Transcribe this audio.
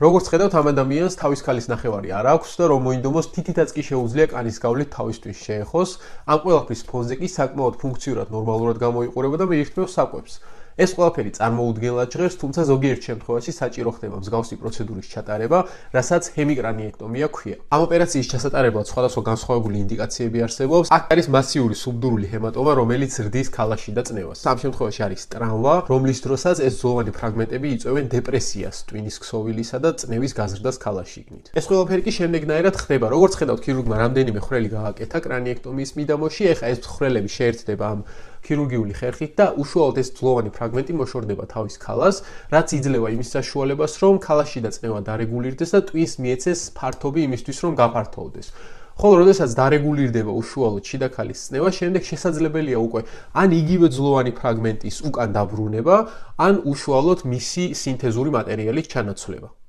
როგორც ხედავთ, ამ ადამიანს თავის ქალის ნახევარი არ აქვს და რომ მოინდომოს თითითაც კი შეუძლია კანის გავლით თავისთვის შეეხოს. ამ ყველაფრის ფონზე კი საკმაოდ ფუნქციურად ნორმალურად გამოიყურება და მიირთმევს საკვებს. ეს ყველაფერი წარმოუდგენლად ჟღერს, თუმცა ზოგიერთ შემთხვევაში საჭირო ხდება მსგავსი პროცედურის ჩატარება, რასაც ჰემიკრანიექტომია ქვია. ამ ოპერაციის ჩასატარებლად სხვადასხვა განსხვავებული ინდიკაციები არსებობს. აქ არის მასიური სუბდურული ჰემატომა, რომელიც ზრდის ქალაში და წნევას. ამ შემთხვევაში არის ტრამვა, რომლის დროსაც ეს ძვლოვანი ფრაგმენტები იწვევენ დეპრესიას, ტვინის ქსოვილისა და წნევის გაზრდას ქალაში იგნით. ეს ყველაფერი კი შემდეგნაირად ხდება. როგორც ხედავთ, ქირურგმა რამდენიმე ხვრელი გააკეთა კრანიექტომიის მიდამოში, ეხლა ეს ხვრელები შეერთდება ამ ქირურგიული ხერხით და უშუალოდ ეს ძვლოვანი ფრაგმენტი მოშორდება თავის ქალას, რაც იძლევა იმის საშუალებას, რომ ქალაში და წნევა დარეგულირდეს და ტვინს მიეცეს ფართობი იმისთვის, რომ გაფართოვდეს. ხოლო როდესაც დარეგულირდება უშუალოდ შიდა ქალის წნევა, შემდეგ შესაძლებელია უკვე ან იგივე ძვლოვანი ფრაგმენტის უკან დაბრუნება, ან უშუალოდ მისი სინთეზური მატერიალის ჩანაცვლება.